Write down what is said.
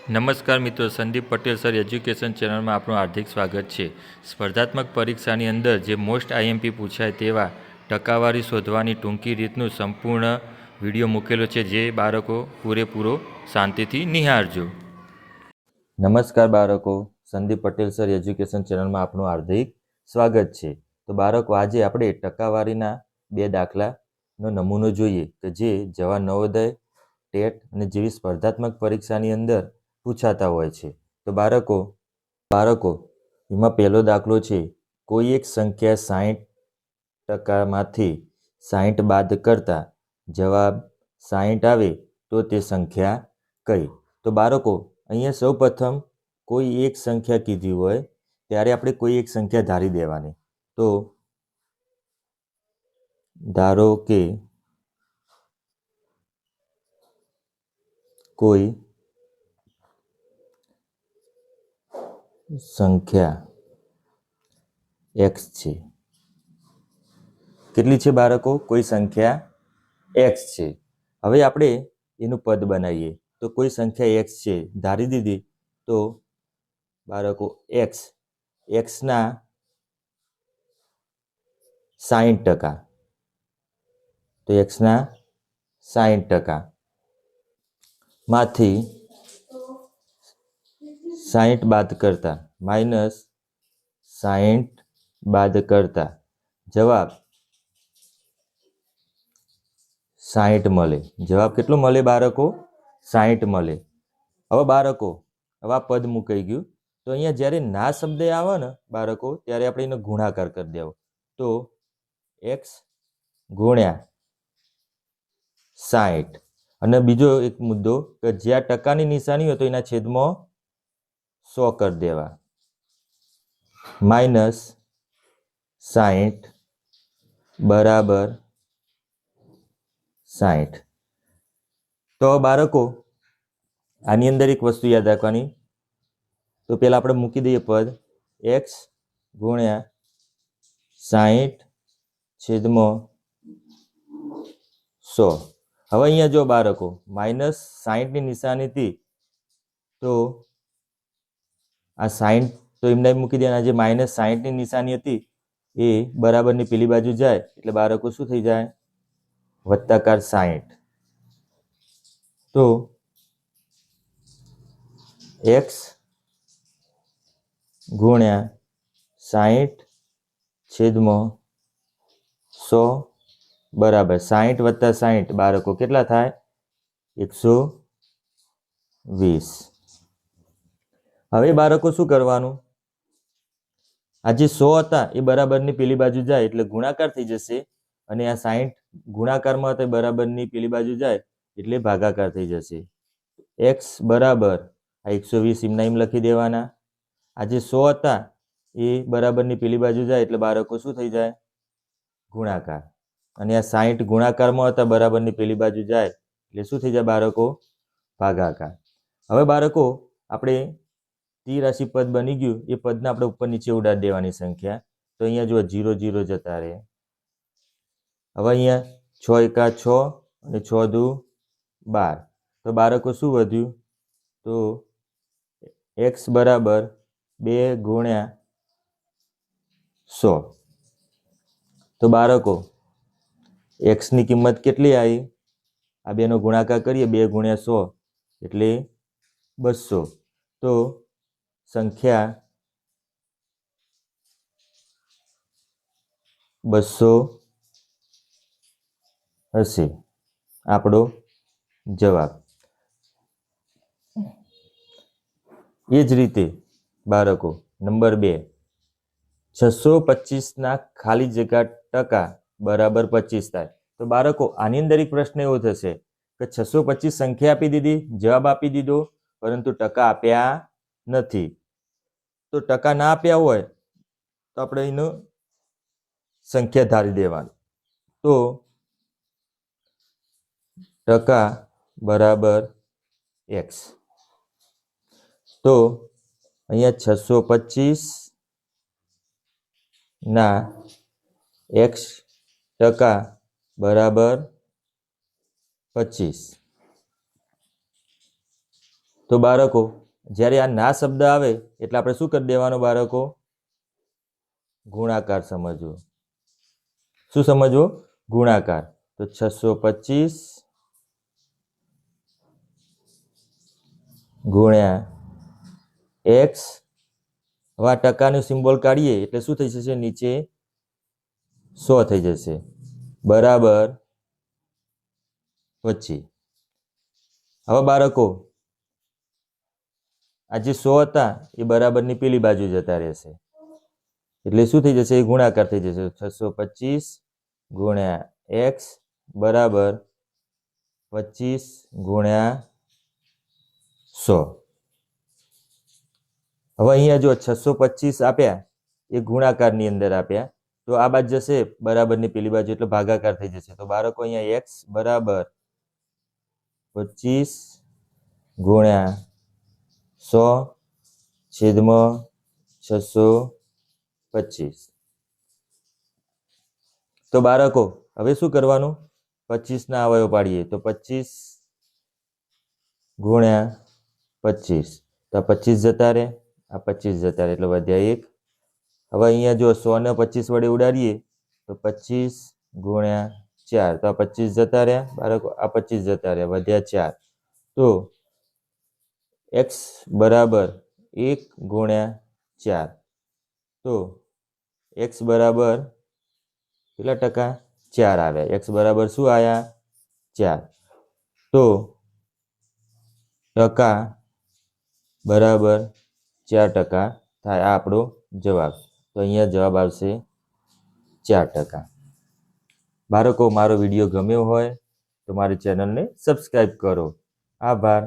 નમસ્કાર મિત્રો, Sandeep Patel sir education ચેનલમાં આપણું હાર્દિક સ્વાગત છે. સ્પર્ધાત્મક પરીક્ષાની અંદર જે મોસ્ટ આઈએમપી પૂછાય તેવા ટકાવારી શોધવાની ટૂંકી રીતનું સંપૂર્ણ વિડીયો મૂકેલો છે, જે બાળકો પૂરેપૂરો શાંતિથી નિહાળજો. નમસ્કાર બાળકો, સંદીપ પટેલ સર એજ્યુકેશન ચેનલમાં આપણું હાર્દિક સ્વાગત છે. તો બાળકો, આજે આપણે ટકાવારીના 2 દાખલાનો નમૂનો જોઈએ કે જે જવાહર નવોદય, ટેટ અને જેવી સ્પર્ધાત્મક પરીક્ષાની અંદર પૂછાતા હોય છે. તો બાળકો એમાં પહેલો દાખલો છે, કોઈ એક સંખ્યા 60%માંથી 60 બાદ કરતા જવાબ 60 આવે તો તે સંખ્યા કઈ? તો બાળકો, અહીંયા સૌ પ્રથમ કોઈ એક સંખ્યા કીધી હોય ત્યારે આપણે કોઈ એક સંખ્યા ધારી દેવાની. તો ધારો કે કોઈ સંખ્યા x છે. કેટલી છે બાળકો? કોઈ સંખ્યા x છે. હવે આપણે એનું પદ બનાવીએ. તો કોઈ સંખ્યા x છે ધારી દીધી. તો બાળકો x ના 60%, તો x ના 60% માંથી 60 બાદ કરતા -60 બાદ કરતા જવાબ 60 મળે. જવાબ કેટલો મળે બાળકો? 60 મળે. હવે બાળકો, હવે આ પદ મુકાઈ ગયું. તો અહીંયા જ્યારે ના શબ્દ આવે ને બાળકો, ત્યારે આપણે એનો ગુણાકાર કરી દેવો. તો x ગુણ્યા 60. અને બીજો એક મુદ્દો કે જ્યાં ટકાની નિશાની હોય તો એના છેદમાં 100 કરી દેવા. -60 બરાબર 60. તો બાળકો, આની અંદર એક વસ્તુ યાદ રાખવાની. તો પહેલા આપણે મૂકી દઈએ પદ x ગુણ્યા 60 છેદમાં 100. હવે અહીંયા જો બાળકો -60 ની નિશાનીથી તો આ 60 તો એમને મૂકી દેવાના. જે -60 ની નિશાની હતી એ બરાબરની પેલી બાજુ જાય એટલે બાળકો શું થઈ જાય? વત્તાકાર 60. તો x ગુણ્યા 60 છેદમાં 100 બરાબર 60 વત્તા 60 બાળકો કેટલા થાય? 120. હવે બાળકો શું કરવાનું? આ જે 100 હતા એ બરાબરની પેલી બાજુ જાય એટલે ગુણાકાર થઈ જશે, અને આ 60 ગુણાકારમાં હતા બરાબરની પેલી બાજુ જાય એટલે ભાગાકાર થઈ જશે. x બરાબર આ 120 એમના એમ લખી દેવાના. આ જે 100 હતા એ બરાબરની પેલી બાજુ જાય એટલે બાળકો શું થઈ જાય? ગુણાકાર. અને આ 60 ગુણાકારમાં હતા બરાબરની પેલી બાજુ જાય એટલે શું થઈ જાય બાળકો? ભાગાકાર. હવે બાળકો, આપણે ત્રિરાશી પદ બની ગયું. એ પદને આપણે ઉપર નીચે ઉડાડી દેવાની સંખ્યા. તો અહીંયા જો 0 0 જતા રહે. હવે અહીંયા 6 એકા 6 અને 6 દુ 12. તો બાળકો શું વધ્યું? તો x બરાબર 2 ગુણ્યા 100. તો બાળકો, x ની કિંમત કેટલી આવી? આ બેનો ગુણાકાર કરીએ 2 ગુણ્યા 100 એટલે 200. તો સંખ્યા 200 હશે આપણો જવાબ. એ જ રીતે બાળકો, નંબર 2, 625 ના ખાલી જગ્યા ટકા બરાબર 25 થાય. તો બાળકો, આની અંદર એક પ્રશ્ન એવો થશે કે 625 સંખ્યા આપી દીધી, જવાબ આપી દીધો, પરંતુ ટકા આપ્યા નથી. તો ટકા ના આપ્યા હોય તો આપણે એનો સંખ્યા ધારી દેવાની. તો ટકા બરાબર x. તો અહીંયા 625 ના x ટકા બરાબર 25. તો તો બાળકો જ્યારે આ ના શબ્દ આવે એટલે આપણે શું કરી દેવાનું બાળકો? ગુણાકાર સમજવો. શું સમજવો? ગુણાકાર. તો 625 ગુણ્યા x. હવે આ ટકાનું સિમ્બોલ કાઢીએ એટલે શું થઈ જશે? નીચે 100 થઈ જશે બરાબર 25. હવે બાળકો આ જે 100 હતા એ બરાબરની પેલી બાજુ જતા રહેશે એટલે શું થઈ જશે? એ ગુણાકાર થઈ જશે. 625 ગુણ્યા x બરાબર 25 ગુણ્યા 100. હવે અહીંયા જો 625 આપ્યા એ ગુણાકારની અંદર આપ્યા, તો આ બાજુ જશે બરાબરની પેલી બાજુ એટલે ભાગાકાર થઈ જશે. તો બાળકો અહીંયા x બરાબર 25 ગુણ્યા 100 છેદમાં 625. તો બાળકો હવે શું કરવાનું? 25 ના અવયવ પાડીએ તો 25 ગુણ્યા 25. તો 25 જતા રહે, આ 25 જતા રહે એટલે વધ્યા 1. હવે અહીંયા જો 100 ને 25 વડે ઉડાડીએ તો 25 ગુણ્યા 4. તો આ 25 જતા રહ્યા બાળકો, આ 25 જતા રહ્યા, વધ્યા 4. તો x બરાબર 1 ગુણ્યા 4. તો x બરાબર કેટલા ટકા? 4 આવ્યા. x બરાબર શું આવ્યા? 4. તો ટકા બરાબર 4% થાય. આ આપણો જવાબ. તો અહીંયા જવાબ આવશે 4%. બાળકો મારો વિડીયો ગમ્યો હોય તો મારી ચેનલને સબસ્ક્રાઈબ કરો. આભાર.